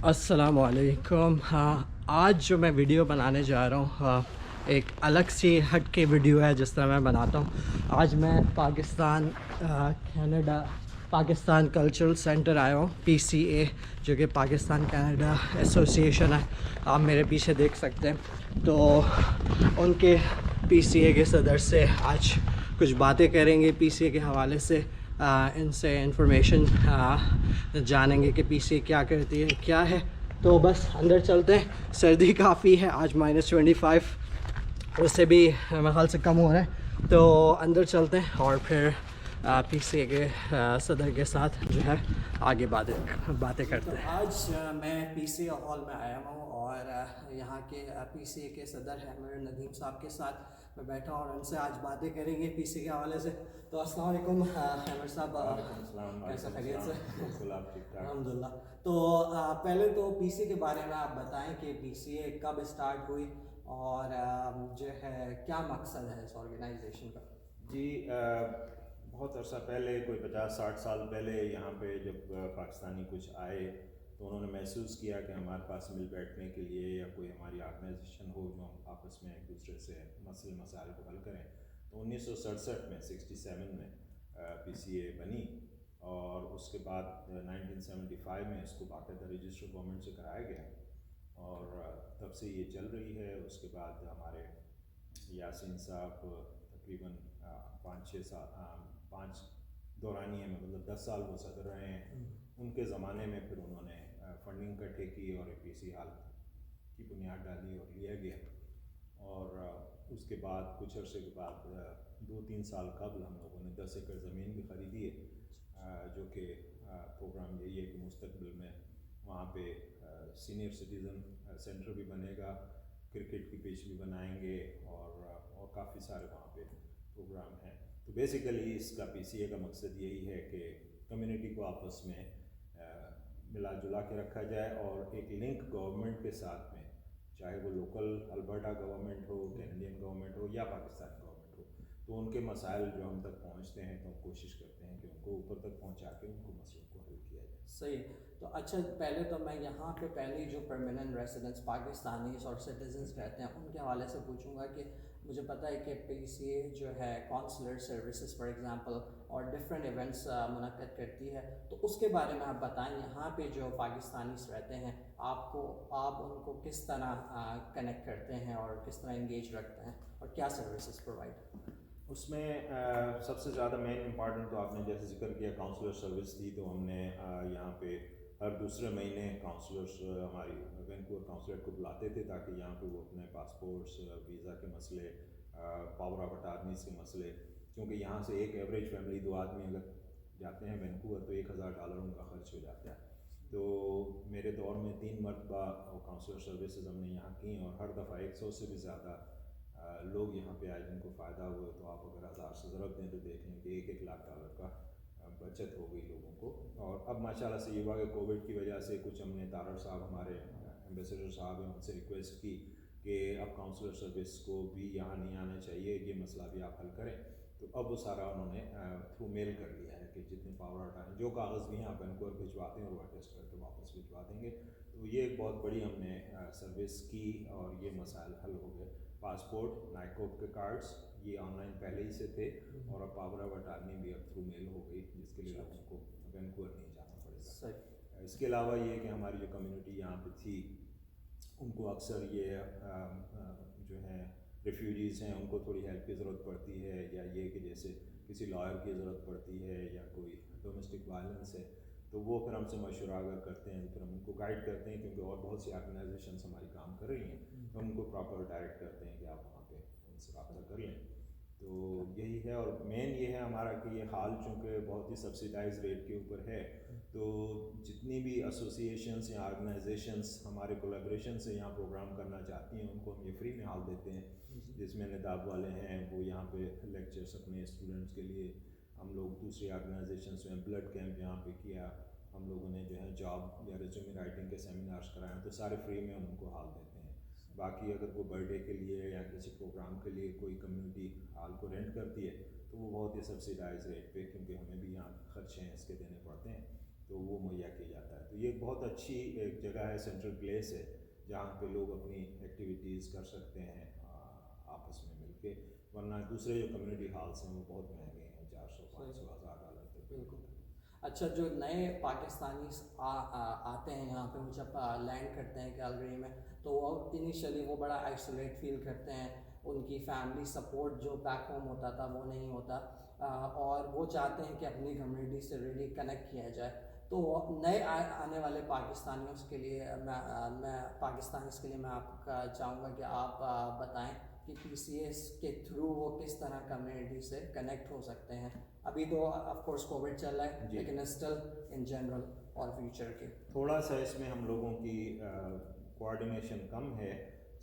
अस्सलाम वालेकुम। हाँ, आज जो मैं वीडियो बनाने जा रहा हूँ एक अलग सी हट के वीडियो है जिस तरह मैं बनाता हूँ। आज मैं Pakistan Canada Pakistan cultural centre आया हूँ, PCA, जो कि पाकिस्तान कनाडा एसोसिएशन है। आप मेरे पीछे देख सकते हैं। तो उनके PCA के सदर से आज कुछ बातें करेंगे PCA के हवाले से। इनसे इंफॉर्मेशन जानेंगे कि PCA क्या करती है, क्या है। तो बस अंदर चलते हैं। सर्दी काफ़ी है, आज -25, उससे भी मेरे ख्याल से कम हो रहा है। तो अंदर चलते हैं और फिर PCA के सदर के साथ जो है आगे बातें करते हैं। आज मैं PCA हॉल में आया हूँ और यहाँ के PCA के सदर हैं मेरे नदीम साहब के साथ मैं बैठा हूँ और उनसे आज बातें करेंगे PCA के हवाले से। तो अस्सलाम वालेकुम हैमर साहब, कैसा खैरियत से? अल्हम्दुलिल्लाह। तो पहले तो PCA के बारे में आप बताएं कि PCA कब स्टार्ट हुई और जो है क्या मकसद है इस ऑर्गेनाइजेशन का? जी, बहुत अरसा पहले, कोई 50-60 साल पहले यहाँ पे जब पाकिस्तानी कुछ आए तो उन्होंने महसूस किया कि हमारे पास मिल बैठने के लिए या कोई हमारी ऑर्गेनाइजेशन हो जो हम आपस में एक दूसरे से मसले मसाइल को हल करें। तो 1967 में 67 में PCA बनी और उसके बाद 1975 में इसको बाकायदा रजिस्टर गवर्नमेंट से कराया गया और तब से ये चल रही है। उसके बाद हमारे यासीन साहब तकरीबन 5 दौरानिए में, मतलब 10 साल वो सदर रहे हैं। उनके ज़माने में फिर उन्होंने फंडिंग इकट्ठे की और PCA हाल की बुनियाद डाली और लिया गया। और उसके बाद कुछ अरसे के बाद 2-3 साल कबल हम लोगों ने 10 एकड़ ज़मीन भी ख़रीदी है, जो कि प्रोग्राम यही है कि मुस्तकबिल में वहाँ पे सीनियर सिटीज़न सेंटर भी बनेगा, क्रिकेट की पिच भी बनाएंगे और काफ़ी सारे वहाँ पे प्रोग्राम हैं। तो बेसिकली इसका PCA का मकसद यही है कि कम्युनिटी को आपस में मिला जुला के रखा जाए और एक लिंक गवर्नमेंट के साथ में, चाहे वो लोकल अल्बर्टा गवर्नमेंट हो, कैनेडियन गवर्नमेंट हो या पाकिस्तान गवर्नमेंट हो, तो उनके मसाइल जो हम तक पहुँचते हैं तो हम कोशिश करते हैं कि उनको ऊपर तक पहुँचा के उनको मसलों को हल किया जाए। सही है। तो अच्छा, पहले तो मैं यहाँ पे पहले जो परमानेंट रेसिडेंट्स पाकिस्तानीज और सिटीजन्स रहते हैं उनके हवाले से पूछूंगा कि मुझे पता है कि PCA जो है कॉन्सुलर सर्विसेज फॉर एग्जांपल और डिफरेंट इवेंट्स मुनक्कद करती है, तो उसके बारे में आप बताएं। यहाँ पे जो पाकिस्तानीज रहते हैं आप उनको किस तरह कनेक्ट करते हैं और किस तरह इंगेज रखते हैं और क्या सर्विसेज प्रोवाइड? उसमें सबसे ज़्यादा मेन इम्पॉर्टेंट तो आपने जैसे जिक्र किया काउंसलर सर्विस थी। तो हमने यहाँ पे हर दूसरे महीने काउंसलर्स हमारी वैंकूवर काउंसलेट को बुलाते थे ताकि यहाँ पे वो अपने पासपोर्ट्स, वीज़ा के मसले, पावर ऑफ अटार्नीज के मसले, क्योंकि यहाँ से एक एवरेज फैमिली 2 आदमी अगर जाते हैं वैंकूवर तो $1000 उनका खर्च हो जाता है। तो मेरे दौर में 3 मरतबा काउंसलर सर्विसेज हमने यहाँ की और हर दफ़ा 100 से भी ज़्यादा लोग यहाँ पे आए जिनको फ़ायदा हुआ। तो आप अगर 1000 से ज़रूरत दें तो देख लें कि $1 लाख का बचत हो गई लोगों को। और अब माशाल्लाह से ये हुआ कि कोविड की वजह से कुछ हमने तारड़ साहब हमारे एम्बेसडर साहब हैं उनसे रिक्वेस्ट की कि अब काउंसलर सर्विस को भी यहाँ नहीं आना चाहिए, ये मसला भी आप हल करें। तो अब वो सारा उन्होंने थ्रू मेल कर लिया है कि जितने पावर हटाएँ, जो कागज़ भी हैं आप वैंकूवर भिजवा दें और वह टेस्ट करके वापस भिजवा देंगे। तो ये एक बहुत बड़ी हमने सर्विस की और ये मसाइल हल हो गए। पासपोर्ट, नाइकोप के कार्ड्स ये ऑनलाइन पहले ही से थे और अब पावर ऑफ अटार्नी भी अब थ्रू मेल हो गई, जिसके लिए लोगों को वैंकूवर नहीं जाना पड़ेगा। इसके अलावा ये कि हमारी जो कम्युनिटी यहाँ पे थी उनको अक्सर ये जो है रेफ्यूजीज़ हैं उनको थोड़ी हेल्प की ज़रूरत पड़ती है, या ये कि जैसे किसी लॉयर की ज़रूरत पड़ती है या कोई डोमेस्टिक वायलेंस है, तो वो फिर हमसे मशवरा अगर करते हैं तो फिर हम उनको गाइड करते हैं, क्योंकि और बहुत सी ऑर्गेनाइजेशंस हमारी काम कर रही हैं तो हम उनको प्रॉपर डायरेक्ट करते हैं कि आप वहाँ पे उनसे रब्ता कर लें। तो यही है। और मेन ये है हमारा कि ये हाल चूँकि बहुत ही सब्सिडाइज रेट के ऊपर है, तो जितनी भी एसोसिएशंस या ऑर्गेनाइजेशंस हमारे कोलैबोरेशन से यहाँ प्रोग्राम करना चाहती हैं उनको हम ये फ्री में हाल देते हैं। जिसमें निदाब वाले हैं वो यहाँ पे लेक्चर्स अपने स्टूडेंट्स के लिए, हम लोग दूसरी ऑर्गेनाइजेशंस में ब्लड कैंप यहाँ पे किया, हम लोगों ने जो है जॉब या रिज्यूमे राइटिंग के सेमिनार्स कराए, तो सारे फ्री में हम उनको हाल देते हैं। बाकी अगर कोई बर्थडे के लिए या किसी प्रोग्राम के लिए कोई कम्युनिटी हाल को रेंट करती है तो वो बहुत ही सब्सिडाइज रेट पे, क्योंकि हमें भी यहाँ खर्चे हैं इसके देने पड़ते हैं, تو وہ مہیا کیا جاتا ہے. تو یہ بہت اچھی ایک جگہ ہے, سینٹرل پلیس ہے جہاں پہ لوگ اپنی ایکٹیویٹیز کر سکتے ہیں آپس میں مل کے, ورنہ دوسرے جو کمیونٹی ہالس ہیں وہ بہت مہنگے ہیں, 400-500,000 تک. بالکل. اچھا, جو نئے پاکستانی آتے ہیں یہاں پہ, وہ جب لینڈ کرتے ہیں کیلگری میں, تو وہ انیشلی وہ بڑا آئسولیٹ فیل کرتے ہیں, ان کی فیملی سپورٹ جو بیک ہوم ہوتا تھا وہ نہیں ہوتا, اور وہ چاہتے ہیں کہ اپنی کمیونٹی سے ریلی کنیکٹ کیا جائے. تو نئے آنے والے پاکستانیوں کے لیے میں آپ کا چاہوں گا کہ آپ بتائیں کہ PCA کے تھرو وہ کس طرح کمیونٹی سے کنیکٹ ہو سکتے ہیں. ابھی تو آف کورس کووڈ چل رہا ہے, لیکن اسٹل ان جنرل اور فیوچر کے تھوڑا سا اس میں ہم لوگوں کی کوآرڈینیشن کم ہے,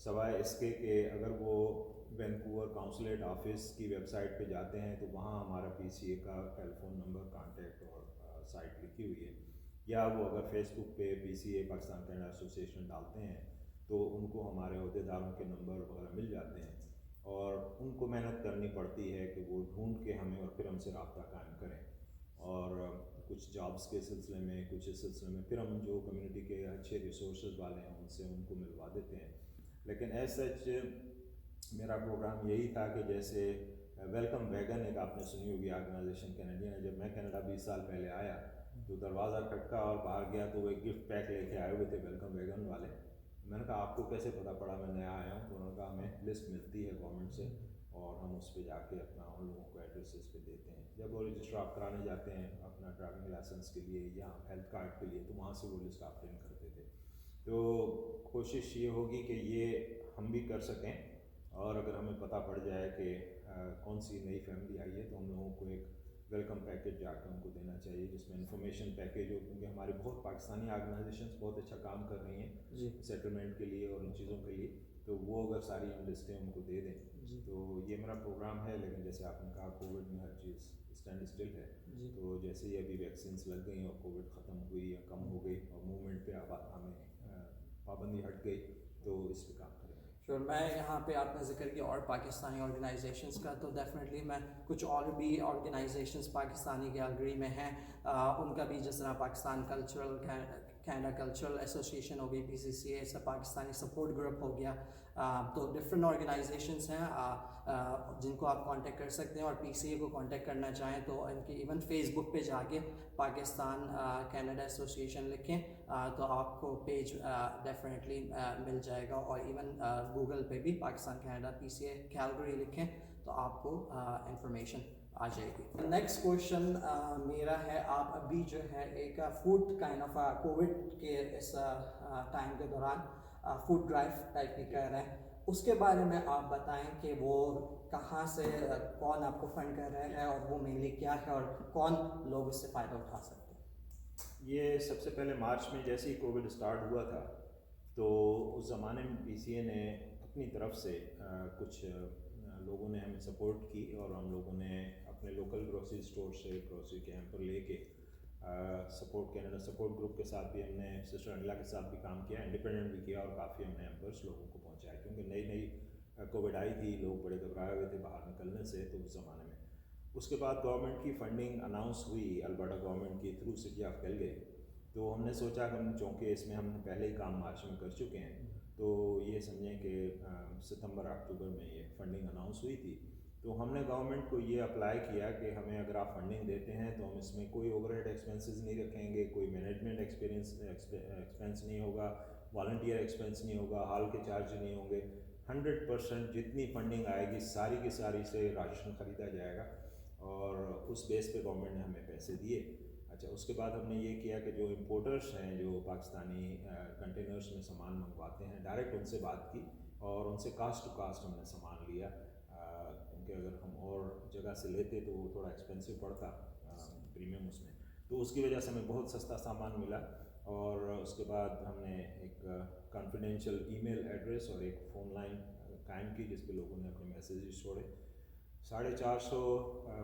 سوائے اس کے کہ اگر وہ وینکوور کاؤنسلیٹ آفس کی ویب سائٹ پہ جاتے ہیں تو وہاں ہمارا PCA کا ٹیلی فون نمبر, کانٹیکٹ اور سائٹ لکھی ہوئی ہے, یا وہ اگر فیس بک پہ PCA پاکستان کینیڈا ایسوسیشن ڈالتے ہیں تو ان کو ہمارے عہدیداروں کے نمبر وغیرہ مل جاتے ہیں, اور ان کو محنت کرنی پڑتی ہے کہ وہ ڈھونڈ کے ہمیں اور پھر ہم سے رابطہ قائم کریں, اور کچھ جابس کے سلسلے میں, کچھ اس سلسلے میں پھر ہم جو کمیونٹی کے اچھے ریسورسز والے ہیں ان سے ان کو ملوا دیتے ہیں. لیکن ایز سچ میرا پروگرام یہی تھا کہ جیسے ویلکم ویگن ایک آپ نے سنی ہوگی آرگنائزیشن کینیڈین ہے, جب میں کینیڈا 20 سال پہلے آیا تو دروازہ کھٹکا اور باہر گیا تو وہ ایک گفٹ پیک لے کے آئے ہوئے تھے ویلکم ویگن والے. میں نے کہا آپ کو کیسے پتہ پڑا میں نیا آیا ہوں؟ تو انہوں نے کہا ہمیں لسٹ ملتی ہے گورنمنٹ سے اور ہم اس پہ جا کے اپنا ان لوگوں کو ایڈریسز پہ دیتے ہیں. جب وہ رجسٹر آپ کرانے جاتے ہیں اپنا ڈرائیونگ لائسنس کے لیے یا ہیلتھ کارڈ کے لیے, تو وہاں سے وہ لسٹ آپ پرنٹ کرتے تھے. تو کوشش یہ ہوگی کہ یہ ہم بھی کر سکیں, اور اگر ہمیں پتہ پڑ جائے کہ کون سی نئی فیملی آئی ہے تو ہم لوگوں کو ایک ویلکم پیکیج جا کے ان کو دینا چاہیے, جس میں انفارمیشن پیکیج ہو, کیونکہ ہماری بہت پاکستانی آرگنائزیشنس بہت اچھا کام کر رہی ہیں سیٹلمنٹ کے لیے اور ان چیزوں کے لیے, تو وہ اگر ساری ہم لسٹیں ان کو دے دیں. تو یہ میرا پروگرام ہے, لیکن جیسے آپ نے کہا کووڈ میں ہر چیز اسٹینڈ اسٹل ہے, تو جیسے ہی ابھی ویکسینس لگ گئیں اور کووڈ ختم ہوئی یا کم ہو گئی اور موومنٹ پہ ہمیں پابندی ہٹ گئی, تو اس پہ کام کریں گے. شور. میں یہاں پہ آپ نے ذکر کیا اور پاکستانی آرگنائزیشنس کا, تو ڈیفینیٹلی میں کچھ اور بھی آرگنائزیشنس پاکستانی کیلگری میں ہیں, ان کا بھی جس طرح Pakistan cultural Canada cultural association ہو گئی, PCCA ایسا پاکستانی سپورٹ گروپ ہو گیا, تو ڈفرینٹ آرگنائزیشنس ہیں جن کو آپ کانٹیکٹ کر سکتے ہیں, اور PCA کو کانٹیکٹ کرنا چاہیں تو ان کی ایون فیس بک پہ جا کے پاکستان کینیڈا ایسوسیشن لکھیں تو آپ کو پیج ڈیفینیٹلی مل جائے گا, اور ایون گوگل پہ بھی پاکستان کینیڈا PCA کیلگری لکھیں تو آپ کو انفارمیشن آ جائے گی. نیکسٹ کوشچن میرا ہے, آپ ابھی جو ہے ایک فوڈ کائنڈ آف کووڈ کے اس ٹائم کے دوران فوڈ ڈرائیو ٹائپ کی کر رہے ہیں, اس کے بارے میں آپ بتائیں کہ وہ کہاں سے, کون آپ کو فنڈ کر رہے ہیں, اور وہ مینلی کیا ہے, اور کون لوگ اس سے فائدہ اٹھا سکتے ہیں. یہ سب سے پہلے مارچ میں جیسے ہی کووڈ اسٹارٹ ہوا تھا تو اس زمانے میں PCA نے اپنی طرف سے کچھ لوگوں نے ہمیں سپورٹ کی, اور ہم لوگوں نے اپنے لوکل گروسری اسٹور سے گروسری کے ہیمپر لے کے سپورٹ کینیڈا سپورٹ گروپ کے ساتھ بھی ہم نے, سسٹر انیلا کے ساتھ بھی کام کیا, انڈیپینڈنٹ بھی کیا, اور کافی ہم نے ہیمپرس لوگوں کو پہنچائے, کیونکہ نئی کووڈ آئی تھی, لوگ بڑے گھبرائے ہوئے تھے باہر نکلنے سے. تو اس زمانے میں اس کے بعد گورنمنٹ کی فنڈنگ اناؤنس ہوئی البرٹا گورنمنٹ کی تھرو سٹی آف کیلگری, تو ہم نے سوچا کہ ہم چونکہ اس میں ہم پہلے ہی کام مارچ میں کر چکے ہیں, تو یہ سمجھیں کہ ستمبر اکتوبر میں یہ فنڈنگ اناؤنس ہوئی تھی, تو ہم نے گورنمنٹ کو یہ اپلائی کیا کہ ہمیں اگر آپ فنڈنگ دیتے ہیں تو ہم اس میں کوئی اوور ہیڈ ایکسپینسز نہیں رکھیں گے, کوئی مینجمنٹ ایکسپینس نہیں ہوگا, والنٹیئر ایکسپینس نہیں ہوگا, ہال کے چارج نہیں ہوں گے, 100% جتنی فنڈنگ آئے گی ساری کی ساری سے راشن خریدا جائے گا, اور اس بیس پہ گورنمنٹ نے ہمیں پیسے دیے. اچھا, اس کے بعد ہم نے یہ کیا کہ جو امپورٹرس ہیں, جو پاکستانی کنٹینرس میں سامان منگواتے ہیں, ڈائریکٹ ان سے بات کی اور ان سے کاسٹ ٹو کاسٹ ہم نے سامان لیا, کیونکہ اگر ہم اور جگہ سے لیتے تو وہ تھوڑا ایکسپینسو پڑتا پریمیم اس میں, تو اس کی وجہ سے ہمیں بہت سستا سامان ملا. اور اس کے بعد ہم نے ایک کانفیڈینشیل ای میل ایڈریس اور ایک فون لائن قائم کی جس پہ لوگوں نے اپنے میسیجز چھوڑے. 450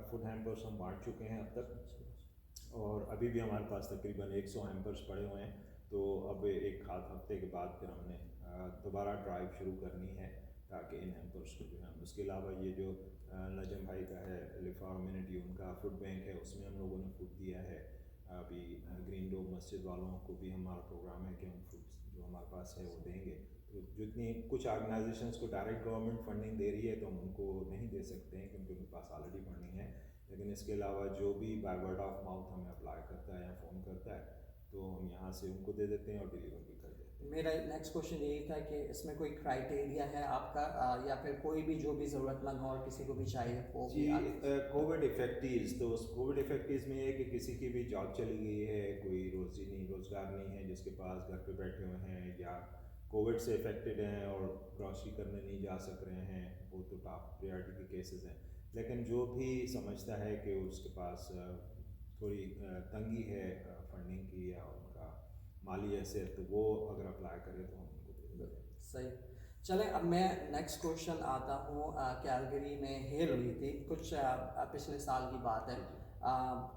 فوڈ ہیمپرس ہم بانٹ چکے ہیں اب تک, اور ابھی بھی ہمارے پاس تقریباً 100 ہیمپرس پڑے ہوئے ہیں. تو اب ایک ہفتے کے بعد پھر ہم نے دوبارہ ڈرائیو شروع کرنی ہے تاکہ ان ہیمپرس کو جو ہے. اس کے علاوہ یہ جو نجم بھائی کا ہے لفا کمیونٹی, ان کا فوڈ بینک ہے, اس میں ہم لوگوں نے فوڈ دیا ہے. अभी ग्रीन डोम मस्जिद वालों को भी हमारा प्रोग्राम है कि हम फूड्स जो हमारे पास है वो देंगे। तो जितनी कुछ ऑर्गेनाइजेशंस को डायरेक्ट गवर्नमेंट फंडिंग दे रही है तो हम उनको नहीं दे सकते हैं क्योंकि उनके पास ऑलरेडी फंडिंग है, लेकिन इसके अलावा जो भी बाय वर्ड ऑफ माउथ हमें अप्लाई करता है या फ़ोन करता है तो हम यहाँ से उनको दे देते हैं और डिलीवर भी कर देते हैं। मेरा नेक्स्ट क्वेश्चन यही था कि इसमें कोई क्राइटेरिया है आपका या फिर कोई भी जो भी ज़रूरतमंद हो और किसी को भी चाहिए वो जी, भी आप कोविड इफेक्टिव्स, तो उस कोविड इफेक्टिव्स में ये कि किसी की भी जॉब चली गई है, कोई रोज़गार नहीं है, जिसके पास घर पे बैठे हुए हैं या कोविड से इफेक्टेड हैं और ग्रॉसरी करने नहीं जा सक रहे हैं, वो तो टॉप प्रायोरिटी के केसेस हैं। लेकिन जो भी समझता है कि उसके पास थोड़ी तंगी है फंडिंग की या उनका माली हैसियत, तो वो अगर अप्लाई करे तो हम उनको दे देते हैं। सही। चलें, अब मैं नेक्स्ट क्वेश्चन आता हूँ। कैलगरी में हेल हुई थी कुछ पिछले साल की बात है।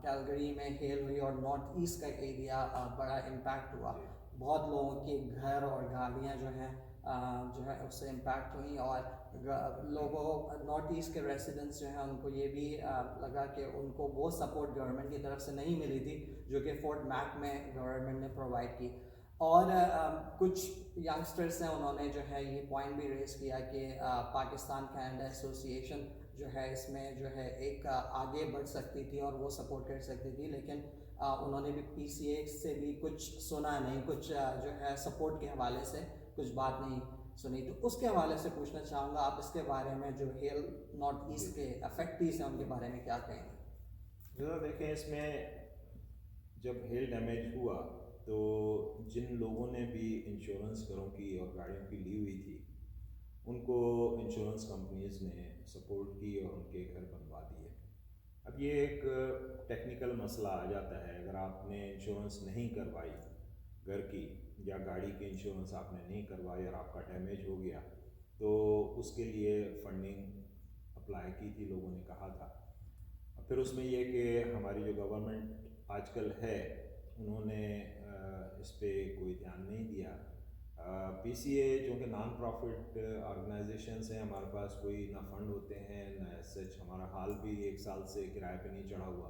कैलगरी में हेल हुई और नॉर्थ ईस्ट का एरिया बड़ा इम्पैक्ट हुआ। बहुत लोगों के घर और गाड़ियाँ जो हैं उससे इम्पैक्ट हुई और लोगों नॉर्थ ईस्ट के रेसिडेंट्स जो हैं उनको ये भी लगा कि उनको वो सपोर्ट गवर्नमेंट की तरफ से नहीं मिली थी जो कि फोर्ट मैक में गवर्नमेंट ने प्रोवाइड की। और कुछ यंगस्टर्स हैं, उन्होंने जो है ये पॉइंट भी रेस किया कि पाकिस्तान कनाडा एसोसिएशन जो है इसमें जो है एक आगे बढ़ सकती थी और वो सपोर्ट कर सकती थी, लेकिन उन्होंने भी PCA से भी कुछ सुना नहीं, कुछ जो है सपोर्ट के हवाले से कुछ बात नहीं सुनी। तो उसके हवाले से पूछना चाहूँगा आप इसके बारे में, जो हेल नॉर्थ ईस्ट के अफेक्टीज हैं उनके बारे में क्या कहेंगे? जो देखें, इसमें जब हेल डैमेज हुआ तो जिन लोगों ने भी इंश्योरेंस घरों की और गाड़ियों की ली हुई थी उनको इंश्योरेंस कंपनीज़ ने सपोर्ट की और उनके घर बनवा दिए। अब ये एक टेक्निकल मसला आ जाता है, अगर आपने इंश्योरेंस नहीं करवाई घर की या गाड़ी की इंश्योरेंस आपने नहीं करवाई और आपका डैमेज हो गया तो उसके लिए फ़ंडिंग अप्लाई की थी, लोगों ने कहा था। फिर उसमें यह कि हमारी जो गवर्नमेंट आजकल है उन्होंने इस पर कोई ध्यान नहीं दिया। PCA जो कि नॉन प्रॉफिट ऑर्गेनाइजेशंस हैं, हमारे पास कोई ना फंड होते हैं ना सच, हमारा हाल भी 1 साल से किराए पे नहीं चढ़ा हुआ,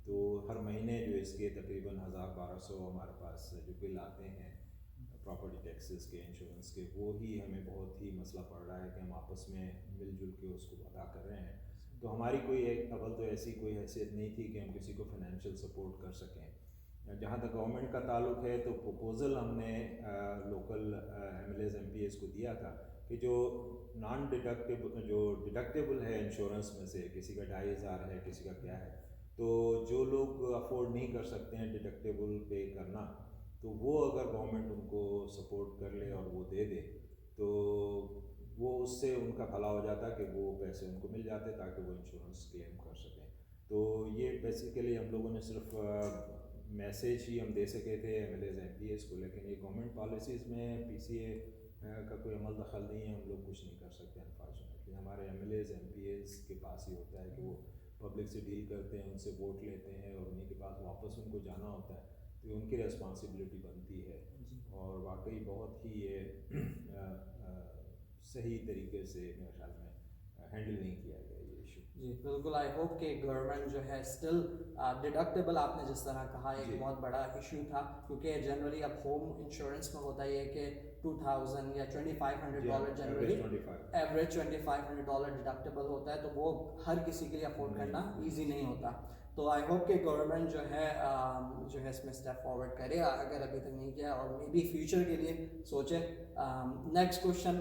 तो हर महीने जो इसके तकरीबन 1000-1200 हमारे पास जो बिल आते हैं प्रॉपर्टी टैक्सेस के, इंश्योरेंस के, वो ही हमें बहुत ही मसला पड़ रहा है कि हम आपस में मिलजुल के उसको अदा कर रहे हैं। तो हमारी कोई अव्वल तो ऐसी कोई हैसियत नहीं थी कि हम किसी को फाइनेंशियल सपोर्ट कर सकें। जहाँ तक गवर्नमेंट का ताल्लुक है तो प्रपोज़ल हमने लोकल MLAs MPAs को दिया था कि जो डिडक्टेबल है इंश्योरेंस में से, किसी का 2500 है, किसी का क्या है, तो जो लोग अफोर्ड नहीं कर सकते हैं डिडक्टेबल पे करना, तो वो अगर गवर्नमेंट उनको सपोर्ट कर ले और वो दे दे तो वो उससे उनका भला हो जाता कि वो पैसे उनको मिल जाते ताकि वो इंश्योरेंस क्लेम कर सकें। तो ये बेसिकली हम लोगों ने सिर्फ मैसेज ही हम दे सके थे MLAs MPAs को, लेकिन ये गवर्नमेंट पॉलिसीज़ में PCA का कोई अमल दखल नहीं है, हम लोग कुछ नहीं कर सकते अनफॉर्चुनेटली। हमारे MLAs MPAs के पास ही होता है कि वो पब्लिक से डील करते हैं, उनसे वोट लेते हैं और उन्हीं के पास वापस उनको जाना होता है, तो उनकी रिस्पॉन्सिबिलिटी बनती है। और वाकई बहुत ही ये सही तरीके से मेरे ख्याल में हैंडल नहीं किया गया ये इशू। जी बिल्कुल, आई होप कि गवर्नमेंट जो है स्टिल डिडक्टेबल, आपने जिस तरह कहा, एक बहुत बड़ा इशू था, क्योंकि जनरली अब होम इंश्योरेंस में होता है कि 2000 या $2500 जनरली एवरेज $2500 डिडक्टेबल होता है, तो वो हर किसी के लिए अफोर्ड करना ईजी नहीं होता। तो आई होप कि गवर्नमेंट जो है इसमें स्टेप फॉरवर्ड करे, अगर अभी तक नहीं किया, और मे बी फ्यूचर के लिए सोचे। नेक्स्ट क्वेश्चन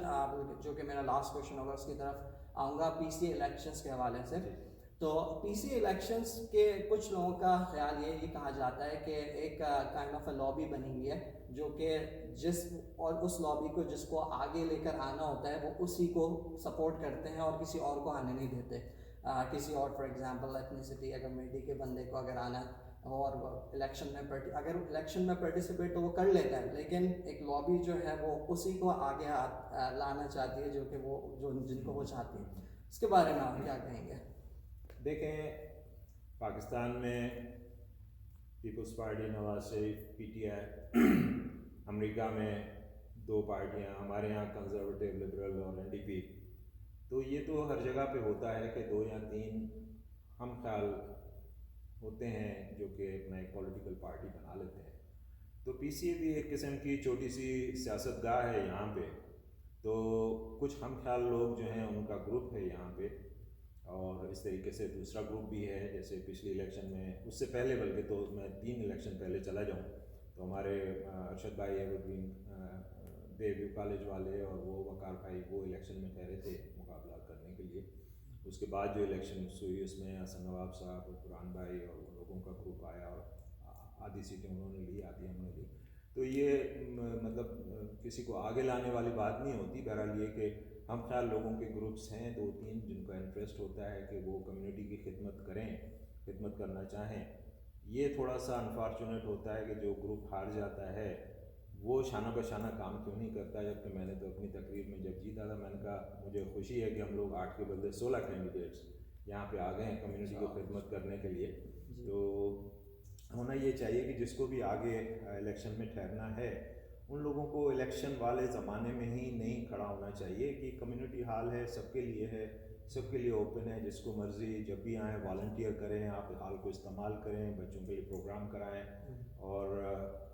जो कि मेरा लास्ट क्वेश्चन होगा, उसकी तरफ आऊँगा PCA इलेक्शंस के हवाले से। तो PCA इलेक्शंस के कुछ लोगों का ख्याल ये कहा जाता है कि एक काइंड ऑफ अ लॉबी बनी हुई है जो कि उस लॉबी को जिसको आगे लेकर आना होता है वो उसी को सपोर्ट करते हैं और किसी और को आने नहीं देते। किसी और फॉर एग्जांपल एथनिसिटी या कम्युनिटी के बंदे को अगर आना और इलेक्शन में अगर इलेक्शन में पार्टिसिपेट तो वो कर लेता है, लेकिन एक लॉबी जो है वो उसी को आगे लाना चाहती है जिनको वो चाहती है। इसके बारे में आप क्या कहेंगे? देखें, पाकिस्तान में peoples party Nawaz Sharif PTI, America में 2 पार्टियां, हमारे यहाँ कंजर्वेटिव लिबरल और NDP, तो ये तो हर जगह पे होता है कि 2 या 3 हम ख्याल ہوتے ہیں جو کہ اپنا ایک پولیٹیکل پارٹی بنا لیتے ہیں. تو پی سی اے بھی ایک قسم کی چھوٹی سی سیاست گاہ ہے یہاں پہ. تو کچھ ہم خیال لوگ جو ہیں ان کا گروپ ہے یہاں پہ, اور اس طریقے سے دوسرا گروپ بھی ہے. جیسے پچھلی الیکشن میں, اس سے پہلے بلکہ تو میں 3 الیکشن پہلے چلا جاؤں تو ہمارے ارشد بھائی ایورگرین ڈے کالج والے اور وہ وقار بھائی وہ الیکشن میں ٹھہرے تھے مقابلہ کرنے کے لیے. اس کے بعد جو الیکشن ہوئی اس میں حسن نواب صاحب اور قرآن بھائی اور ان لوگوں کا گروپ آیا اور آدھی سیٹیں انہوں نے لی, آدھی ہم نے لی. تو یہ مطلب کسی کو آگے لانے والی بات نہیں ہوتی. بہرحال یہ کہ ہم خیال لوگوں کے گروپس ہیں 2-3 جن کا انٹرسٹ ہوتا ہے کہ وہ کمیونٹی کی خدمت کریں, خدمت کرنا چاہیں. یہ تھوڑا سا انفارچونیٹ ہوتا ہے کہ جو گروپ ہار جاتا ہے وہ شانہ بشانہ کام کیوں نہیں کرتا. جبکہ میں نے تو اپنی تقریر میں جب جیتا تھا میں نے کہا مجھے خوشی ہے کہ ہم لوگ 8 کے بدلے 16 کینڈیڈیٹس یہاں پہ آ گئے ہیں کمیونٹی کو خدمت کرنے کے لیے. تو ہونا یہ چاہیے کہ جس کو بھی آگے الیکشن میں ٹھہرنا ہے ان لوگوں کو الیکشن والے زمانے میں ہی نہیں کھڑا ہونا چاہیے کہ کمیونٹی ہال ہے, سب کے لیے ہے, سب کے لیے اوپن ہے. جس کو مرضی جب بھی آئیں والنٹیئر کریں, آپ ہال کو استعمال کریں, بچوں کے لیے پروگرام کرائیں اور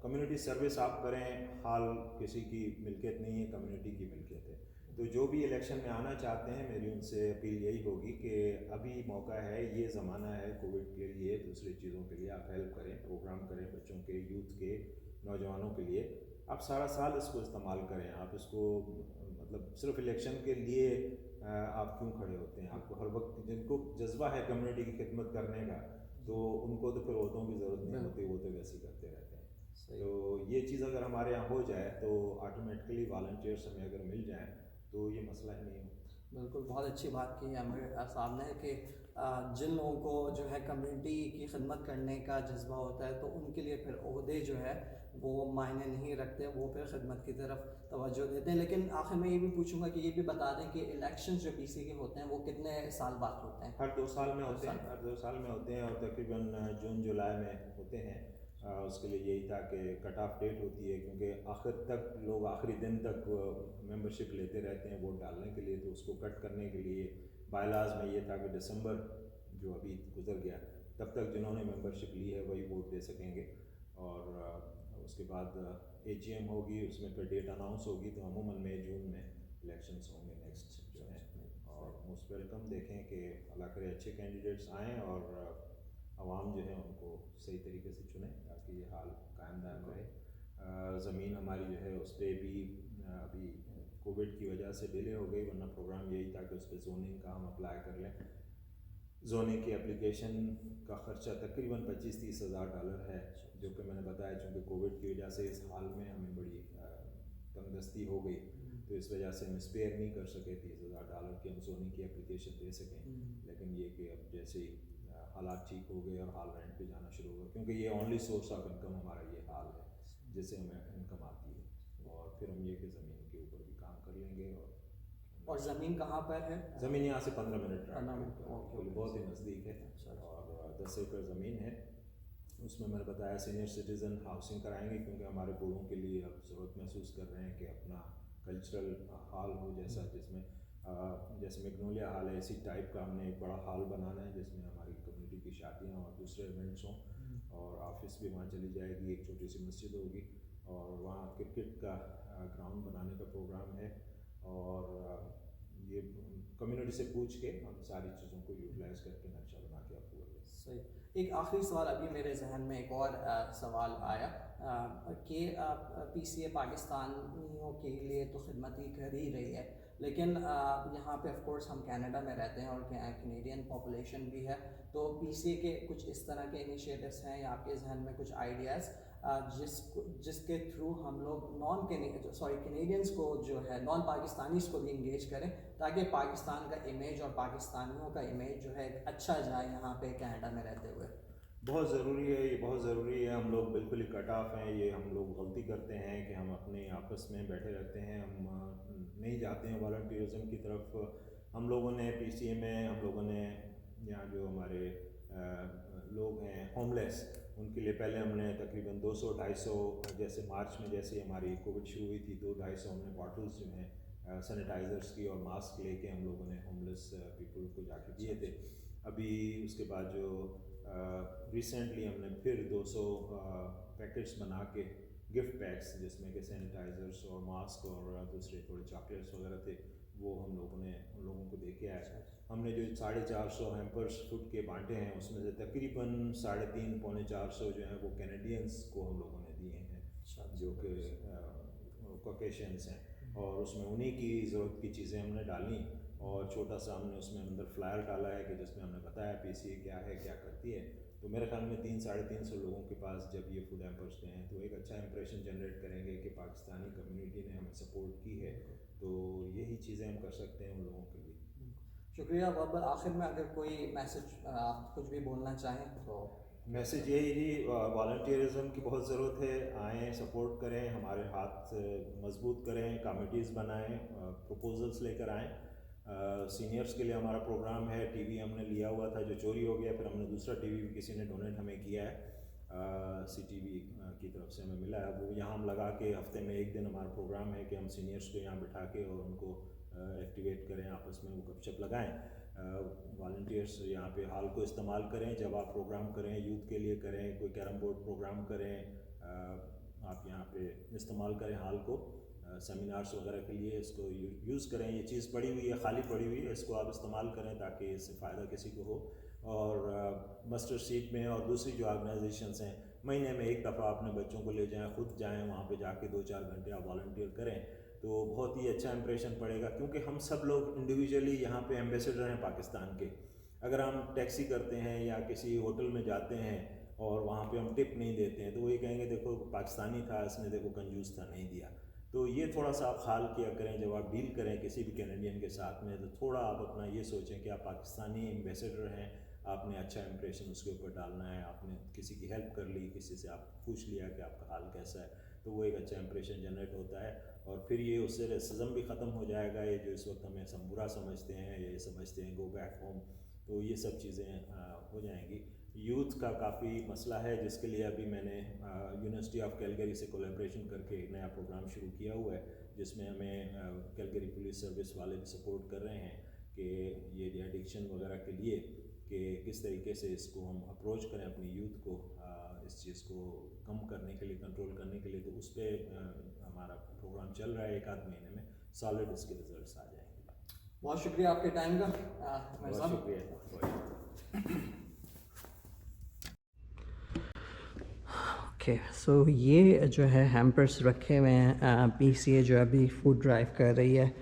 کمیونٹی سروس آپ کریں. ہال کسی کی ملکیت نہیں ہے, کمیونٹی کی ملکیت ہے. تو جو بھی الیکشن میں آنا چاہتے ہیں میری ان سے اپیل یہی ہوگی کہ ابھی موقع ہے, یہ زمانہ ہے کووڈ کے لیے, دوسری چیزوں کے لیے آپ ہیلپ کریں, پروگرام کریں بچوں کے, یوتھ کے, نوجوانوں کے لیے. آپ سارا سال اس کو استعمال کریں. آپ اس کو مطلب صرف الیکشن کے لیے آپ کیوں کھڑے ہوتے ہیں؟ آپ کو ہر وقت جن کو جذبہ ہے کمیونٹی کی خدمت کرنے کا تو ان کو تو پھر عہدوں کی ضرورت نہیں ہوتی, وہ تو ویسے ہی کرتے رہتے ہیں. تو یہ چیز اگر ہمارے یہاں ہو جائے تو آٹومیٹکلی والنٹیئرس ہمیں اگر مل جائیں تو یہ مسئلہ ہی نہیں ہوتا. بالکل, بہت اچھی بات کی ہے عامر صاحب نے کہ جن لوگوں کو جو ہے کمیونٹی کی خدمت کرنے کا جذبہ ہوتا ہے تو ان کے لیے پھر عہدے جو ہے وہ معنی نہیں رکھتے, وہ پھر خدمت کی طرف توجہ دیتے ہیں. لیکن آخر میں یہ بھی پوچھوں گا کہ یہ بھی بتا دیں کہ الیکشن جو پی سی کے ہوتے ہیں وہ کتنے سال بعد ہوتے ہیں؟ ہر 2 سال میں ہوتے ہیں, ہر 2 سال میں ہوتے ہیں اور تقریباً جون جولائی میں ہوتے ہیں. اس کے لیے یہی تھا کہ کٹ آف ڈیٹ ہوتی ہے کیونکہ آخر تک لوگ آخری دن تک ممبرشپ لیتے رہتے ہیں ووٹ ڈالنے کے لیے. تو اس کو کٹ کرنے کے لیے بائی لاز میں یہ تھا کہ دسمبر جو ابھی گزر گیا تب تک جنہوں نے ممبرشپ لی ہے وہی ووٹ دے سکیں گے. اور اس کے بعد اے جی ایم ہوگی, اس میں پھر ڈیٹ اناؤنس ہوگی. تو عموماً مئی جون میں الیکشنس ہوں گے نیکسٹ جو ہیں. اور موسٹ ویلکم, دیکھیں کہ اللہ کرے اچھے کینڈیڈیٹس آئیں اور عوام جو ہے ان کو صحیح طریقے سے چنیں تاکہ یہ حال قائم دائم رہے. زمین ہماری جو ہے اس پہ بھی ابھی کووڈ کی وجہ سے ڈیلے ہو گئی, ورنہ پروگرام یہی تھا کہ اس پہ زوننگ کا ہم اپلائی کر لیں. زوننگ کی اپلیکیشن کا خرچہ تقریباً $25-30 ہزار ہے, جو کہ میں نے بتایا چونکہ کووڈ کی وجہ سے اس حال میں ہمیں بڑی تنگ دستی ہو گئی تو اس وجہ سے ہم اسپیئر نہیں کر سکے $30,000 کی ہم زوننگ کی اپلیکیشن دے سکیں. لیکن یہ کہ اب جیسے ہی حالات ٹھیک ہو گئے اور حال رینٹ پہ جانا شروع ہوا, کیونکہ یہ اونلی سورس آف انکم ہمارا یہ حال ہے جس سے ہمیں انکم آتی ہے, اور پھر ہم یہ کہ زمین کے اوپر بھی کام کر لیں گے. اور زمین کہاں پر ہے؟ زمین یہاں سے 15 منٹ بہت ہی نزدیک ہے, اور 10 ایکڑ زمین ہے. اس میں نے بتایا سینئر سٹیزن ہاؤسنگ کرائیں گے کیونکہ ہمارے بوڑھوں کے لیے اب ضرورت محسوس کر رہے ہیں کہ اپنا کلچرل ہال ہو جیسا, جس میں جیسے میگنولیا ہال ہے اسی ٹائپ کا ہم نے ایک بڑا ہال بنانا ہے جس میں ہماری کمیونٹی کی شادیاں اور دوسرے ایونٹس ہوں. اور آفس بھی وہاں چلی جائے گی, ایک چھوٹی سی مسجد ہوگی, اور وہاں کرکٹ کا گراؤنڈ بنانے کا پروگرام ہے. اور یہ کمیونٹی سے پوچھ کے ہم ساری چیزوں کو یوٹیلائز کر کے نقشہ بنا کے آپ کو. صحیح. ایک آخری سوال ابھی میرے ذہن میں ایک اور سوال آیا کہ پی سی اے پاکستانیوں کے لیے تو خدمت ہی کر ہی رہی ہے, لیکن یہاں پہ آف کورس ہم کینیڈا میں رہتے ہیں اور کینیڈین پاپولیشن بھی ہے. تو پی سی اے کے کچھ اس طرح کے انیشیٹوس ہیں یا آپ کے ذہن میں کچھ آئیڈیاز جس کے تھرو ہم لوگ کینیڈینس کو جو ہے نان پاکستانیز کو بھی انگیج کریں تاکہ پاکستان کا امیج اور پاکستانیوں کا امیج جو ہے اچھا جائے یہاں پہ کینیڈا میں رہتے ہوئے. بہت ضروری ہے, یہ بہت ضروری ہے. ہم لوگ بالکل ہی کٹ آف ہیں. یہ ہم لوگ غلطی کرتے ہیں کہ ہم اپنے آپس میں بیٹھے رہتے ہیں, ہم نہیں جاتے ہیں والنٹیئرزم کی طرف. ہم لوگوں نے پی سی اے میں ہم لوگوں نے یہاں جو ہمارے لوگ ہیں ہوم لیس ان کے لیے پہلے ہم نے تقریباً 200-250 جیسے مارچ میں جیسے ہماری کووڈ شروع ہوئی تھی 200-250 ہم نے باٹلس جو ہیں سینیٹائزرس کی اور ماسک لے کے ہم لوگوں نے ہوم لیس پیپل کو جا کے دیے تھے. ابھی اس کے بعد جو रिसेंटली हमने फिर 200 पैकेट्स बना के गिफ्ट पैक्स, जिसमें कि सैनिटाइज़र्स और मास्क और दूसरे थोड़े चॉकलेट्स वगैरह थे, वो हम लोगों ने उन लोगों को दे के आए। हमने जो 450 हैम्पर्स फूड के बांटे हैं, उसमें से तकरीबन 350 पौने 400 जो हैं वो कैनेडियंस को हम लोगों ने दिए हैं, जो कि कॉकेशियंस हैं, और उसमें उन्हीं की ज़रूरत की चीज़ें हमने डाली, और छोटा सा हमने उसमें अंदर फ्लायर डाला है कि जिसमें हमने बताया PCA क्या है, क्या करती है। तो मेरे ख्याल में 300-350 लोगों के पास जब ये फूड हैम्पर्स गए हैं तो एक अच्छा इंप्रेशन जनरेट करेंगे कि पाकिस्तानी कम्युनिटी ने हमें सपोर्ट की है। तो यही चीज़ें हम कर सकते हैं उन लोगों के लिए। शुक्रिया बाबर। आखिर में अगर कोई मैसेज आप कुछ भी बोलना चाहें तो? मैसेज यही जी, वॉलंटियरिज्म की बहुत ज़रूरत है, आएँ, सपोर्ट करें, हमारे हाथ मजबूत करें, कमिटीज़ बनाएं, प्रपोजल्स लेकर आएँ। सीनियर्स के लिए हमारा प्रोग्राम है, टीवी हमने लिया हुआ था जो चोरी हो गया, फिर हमने दूसरा टीवी भी किसी ने डोनेट हमें किया है, CTV की तरफ से हमें मिला है। वो यहाँ हम लगा के हफ्ते में एक दिन हमारा प्रोग्राम है कि हम सीनियर्स को यहाँ बिठा के और उनको एक्टिवेट करें, आपस में वो गपशप लगाएं। वॉलंटियर्स यहाँ पे हाल को इस्तेमाल करें, जब आप प्रोग्राम करें, यूथ के लिए करें, कोई कैरम बोर्ड प्रोग्राम करें, आप यहाँ पे इस्तेमाल करें हाल को, सेमिनार्स वगैरह के लिए इसको यूज़ करें। ये चीज़ पड़ी हुई है, खाली पड़ी हुई है, इसको आप इस्तेमाल करें ताकि इससे फ़ायदा किसी को हो। और मस्टर्ड सीट में और दूसरी जो ऑर्गेनाइजेशंस हैं, महीने में एक दफ़ा अपने बच्चों को ले जाएं, खुद जाएं, वहाँ पे जाके 2-4 घंटे आप वॉलंटियर करें तो बहुत ही अच्छा इंप्रेशन पड़ेगा। क्योंकि हम सब लोग इंडिविजुअली यहाँ पे एम्बेसडर हैं पाकिस्तान के। अगर हम टैक्सी करते हैं या किसी होटल में जाते हैं और वहाँ पे हम टिप नहीं देते हैं तो वही कहेंगे देखो पाकिस्तानी था, इसने देखो कंजूस था, नहीं दिया। तो ये थोड़ा सा आप ख्याल किया करें जब आप डील करें किसी भी कैनेडियन के साथ में, तो थोड़ा आप अपना ये सोचें कि आप पाकिस्तानी एम्बेसडर हैं, आपने अच्छा इंप्रेशन उसके ऊपर डालना है। आपने किसी की हेल्प कर ली, किसी से आप पूछ लिया कि आपका हाल कैसा है, तो वो एक अच्छा इंप्रेशन जनरेट होता है। और फिर ये उससे रेसिज्म भी ख़त्म हो जाएगा, ये जो इस वक्त हमें सब बुरा समझते हैं, ये समझते हैं गो बैक होम, तो ये सब चीज़ें हो जाएंगी। यूथ का काफ़ी मसला है, जिसके लिए अभी मैंने यूनिवर्सिटी ऑफ कैलगरी से कोलैबोरेशन करके एक नया प्रोग्राम शुरू किया हुआ है, जिसमें हमें कैलगरी पुलिस सर्विस वाले भी सपोर्ट कर रहे हैं कि ये एडिक्शन वगैरह के लिए कि किस तरीके से इसको हम अप्रोच करें अपनी यूथ को, इस चीज़ को कम करने के लिए, कंट्रोल करने के लिए। तो उस पर हमारा प्रोग्राम चल रहा है, 1-8 महीने में सॉलिड इसके रिजल्ट्स आ जाएंगे। बहुत शुक्रिया आपके टाइम का। बहुत शुक्रिया। ओके, सो ये जो है हैम्पर्स रखे हुए हैं, PCA जो अभी फूड ड्राइव कर रही है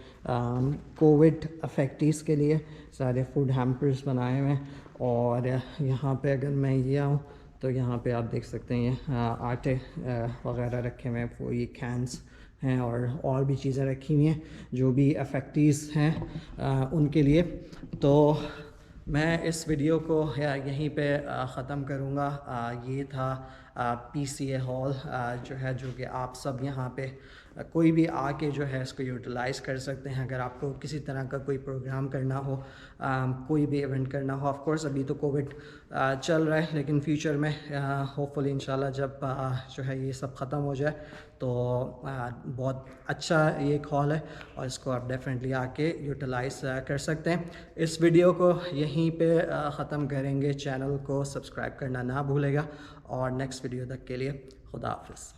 कोविड अफेक्टीज़ के लिए, सारे फूड हैम्पर्स बनाए हुए हैं। और यहाँ पे अगर मैं ये आऊँ तो यहाँ पे आप देख सकते हैं ये आटे वगैरह रखे हुए हैं, वो ये कैंस हैं और भी चीज़ें रखी हुई हैं जो भी अफेक्टीज़ हैं उनके लिए। तो मैं इस वीडियो को यहीं पे ख़त्म करूँगा। ये था PCA हॉल जो है, जो कि आप सब यहाँ पे कोई भी आके जो है इसको यूटिलाइज़ कर सकते हैं। अगर आपको किसी तरह का कोई प्रोग्राम करना हो, कोई भी इवेंट करना हो, ऑफ कोर्स अभी तो कोविड चल रहा है, लेकिन फ्यूचर में होपफुली इंशाल्लाह जब जो है ये सब ख़त्म हो जाए तो बहुत अच्छा ये एक हॉल है और इसको आप डेफिनेटली आके यूटिलाइज़ कर सकते हैं। इस वीडियो को यहीं पे ख़त्म करेंगे। चैनल को सब्सक्राइब करना ना भूलेगा और नेक्स्ट वीडियो तक के लिए खुदा हाफिज़।